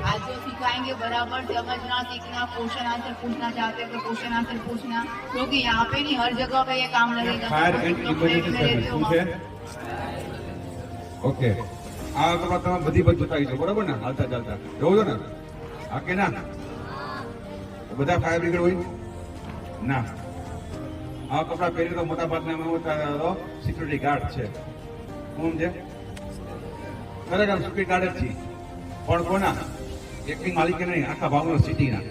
आज जो सिखाएंगे बराबर समझना सीखना, क्वेश्चन आंसर पूछना चाहते हैं तो क्वेश्चन आंसर पूछना, क्योंकि यहाँ पे नहीं हर जगह पे ये काम लगेगा। फायर एंड इमरजेंसी સર્વિસ શું છે? ઓકે, આ કપડા તમે બધી બાજુ જોતા છો બરોબર ને? હાલતા ચાલતા જોવો છો ને? હા કે ના? બધા ફાયર બ્રિગેડ હોય ના? આ કપડા પહેરી તો મોટા ભાગના સિક્યુરિટી ગાર્ડ છે. કોણ છે? ખરેખર સિક્યુરિટી ગાર્ડ જ છે, પણ કોના? એકની માલિકી નહીં, આખા ભાવનો સિટીના.